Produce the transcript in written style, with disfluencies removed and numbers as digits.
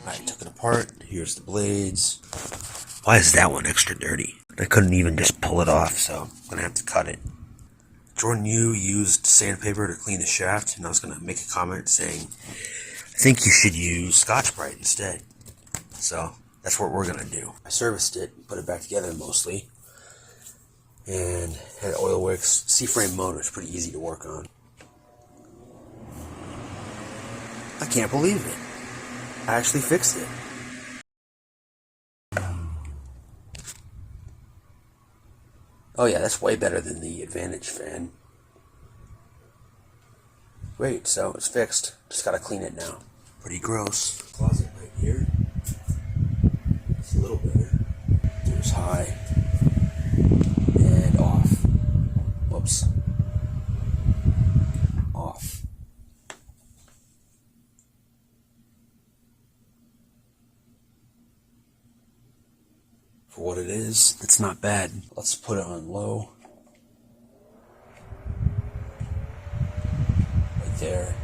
I took it apart. Here's the blades. Why is that one extra dirty? I couldn't even just pull it off, so I'm gonna have to cut it. Jordan Yu used sandpaper to clean the shaft, and I was gonna make a comment saying, I think you should use Scotch-Brite instead. So that's what we're gonna do. I serviced it, put it back together mostly, and had Oil Works C-frame motor. It's pretty easy to work on. I can't believe it. I actually fixed it. Oh yeah, that's way better than the Advantage fan. Great, so it's fixed. Just gotta clean it now. Pretty gross. Closet right here. It's a little better. There's high and off. Whoops. Off. For what it is, it's not bad. Let's put it on low. Right there.